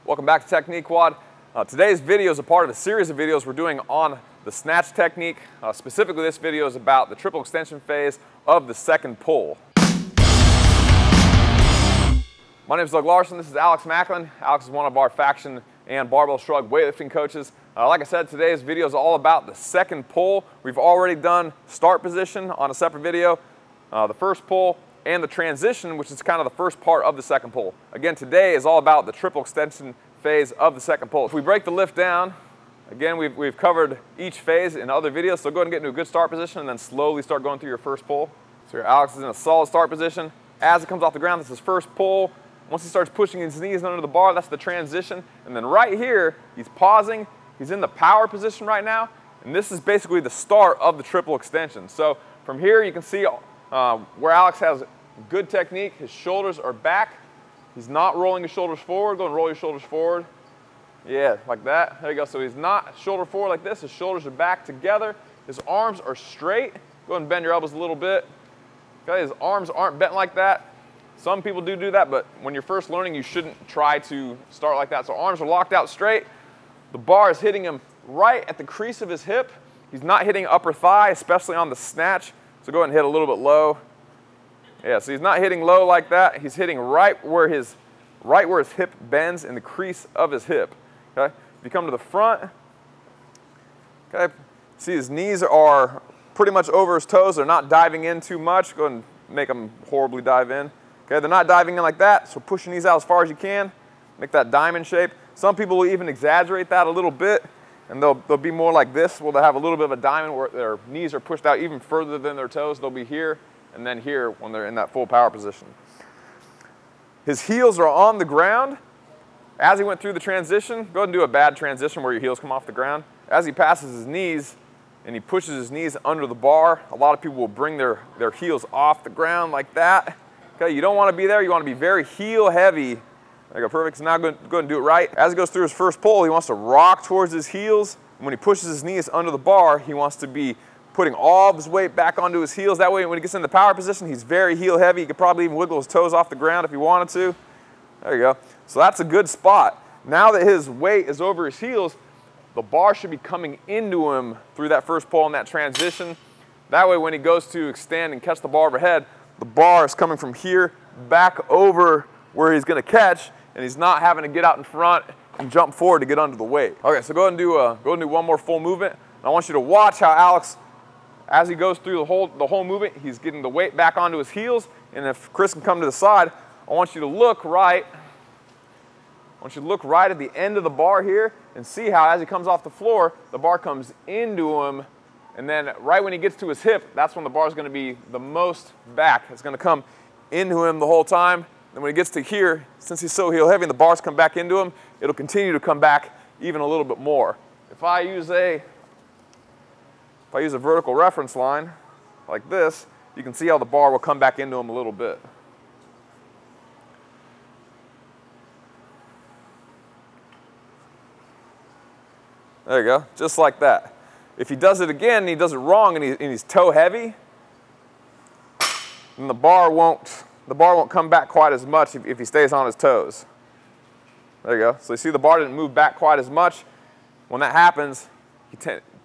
Welcome back to Technique WOD. Today's video is a part of a series of videos we're doing on the snatch technique. Specifically, this video is about the triple extension phase of the second pull. My name is Doug Larson. This is Alex Macklin. Alex is one of our faction and barbell shrug weightlifting coaches. Like I said, today's video is all about the second pull. We've already done start position on a separate video, the first pull, and the transition, which is kind of the first part of the second pull. Again, today is all about the triple extension phase of the second pull. If we break the lift down, again, we've covered each phase in other videos, so go ahead and get into a good start position and then slowly start going through your first pull. So here Alex is in a solid start position. As it comes off the ground, this is his first pull. Once he starts pushing his knees under the bar, that's the transition. And then right here, he's pausing. He's in the power position right now, and this is basically the start of the triple extension. So from here, you can see where Alex has good technique. His shoulders are back. He's not rolling his shoulders forward. Go and roll your shoulders forward. Yeah, like that. There you go. So he's not shoulder forward like this. His shoulders are back together. His arms are straight. Go ahead and bend your elbows a little bit. Okay, his arms aren't bent like that. Some people do that, but when you're first learning, you shouldn't try to start like that. So arms are locked out straight. The bar is hitting him right at the crease of his hip. He's not hitting upper thigh, especially on the snatch. So go ahead and hit a little bit low. Yeah, so he's not hitting low like that. He's hitting right where his hip bends in the crease of his hip. Okay? If you come to the front, okay, see his knees are pretty much over his toes. They're not diving in too much. Go ahead and make them horribly dive in. Okay, they're not diving in like that, so push your knees out as far as you can. Make that diamond shape. Some people will even exaggerate that a little bit, and they'll be more like this, where they'll have a little bit of a diamond where their knees are pushed out even further than their toes. They'll be here and then here when they're in that full power position. His heels are on the ground. As he went through the transition, go ahead and do a bad transition where your heels come off the ground. As he passes his knees and he pushes his knees under the bar, a lot of people will bring their heels off the ground like that. Okay, you don't want to be there. You want to be very heel heavy. There you go, perfect. So now go ahead and do it right. As he goes through his first pull, he wants to rock towards his heels. And when he pushes his knees under the bar, he wants to be putting all of his weight back onto his heels. That way, when he gets in the power position, he's very heel heavy. He could probably even wiggle his toes off the ground if he wanted to. There you go. So that's a good spot. Now that his weight is over his heels, the bar should be coming into him through that first pull and that transition. That way, when he goes to extend and catch the bar overhead, the bar is coming from here back over where he's going to catch, and he's not having to get out in front and jump forward to get under the weight. Okay, so go ahead and do one more full movement. And I want you to watch how Alex, as he goes through the whole movement, he's getting the weight back onto his heels. And if Chris can come to the side, I want you to look right. I want you to look right at the end of the bar here and see how, as he comes off the floor, the bar comes into him. And then right when he gets to his hip, that's when the bar is going to be the most back. It's going to come into him the whole time. And when he gets to here, since he's so heel heavy and the bars come back into him, it'll continue to come back even a little bit more. If I use a vertical reference line like this, you can see how the bar will come back into him a little bit. There you go, just like that. If he does it again and he does it wrong and he's toe heavy, then the bar won't come back quite as much if he stays on his toes. There you go. So you see the bar didn't move back quite as much. When that happens,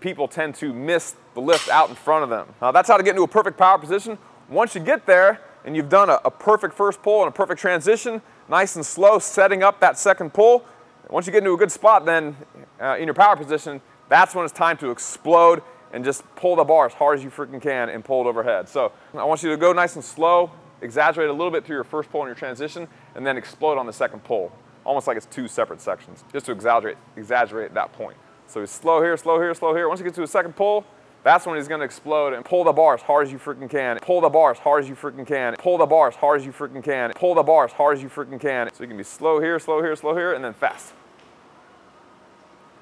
people tend to miss the lift out in front of them. That's how to get into a perfect power position. Once you get there and you've done a perfect first pull and a perfect transition, nice and slow, setting up that second pull, once you get into a good spot then in your power position, that's when it's time to explode and just pull the bar as hard as you freaking can and pull it overhead. So I want you to go nice and slow, exaggerate a little bit through your first pull and your transition, and then explode on the second pull, almost like it's two separate sections, just to exaggerate at that point. So he's slow here, slow here, slow here. Once he gets to his second pull, that's when he's going to explode and pull the bar as hard as you freaking can. Pull the bar as hard as you freaking can. Pull the bar as hard as you freaking can. Pull the bar as hard as you freaking can. So you can be slow here, slow here, slow here, and then fast.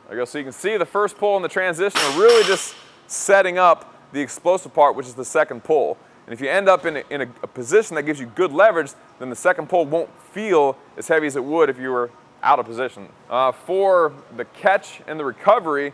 There you go. So you can see the first pull and the transition are really just setting up the explosive part, which is the second pull. And if you end up in a position that gives you good leverage, then the second pull won't feel as heavy as it would if you were out of position. For the catch and the recovery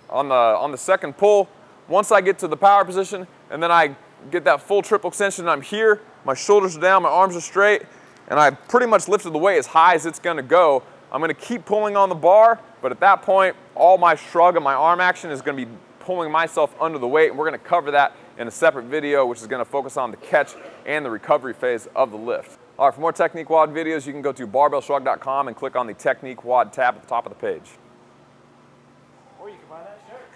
on the second pull, once I get to the power position and then I get that full triple extension, I'm here, my shoulders are down, my arms are straight, and I pretty much lifted the weight as high as it's going to go. I'm going to keep pulling on the bar, but at that point, all my shrug and my arm action is going to be pulling myself under the weight, and we're going to cover that in a separate video, which is going to focus on the catch and the recovery phase of the lift. All right, for more Technique WOD videos, you can go to barbellshrug.com and click on the Technique WOD tab at the top of the page. Or you can buy that shirt.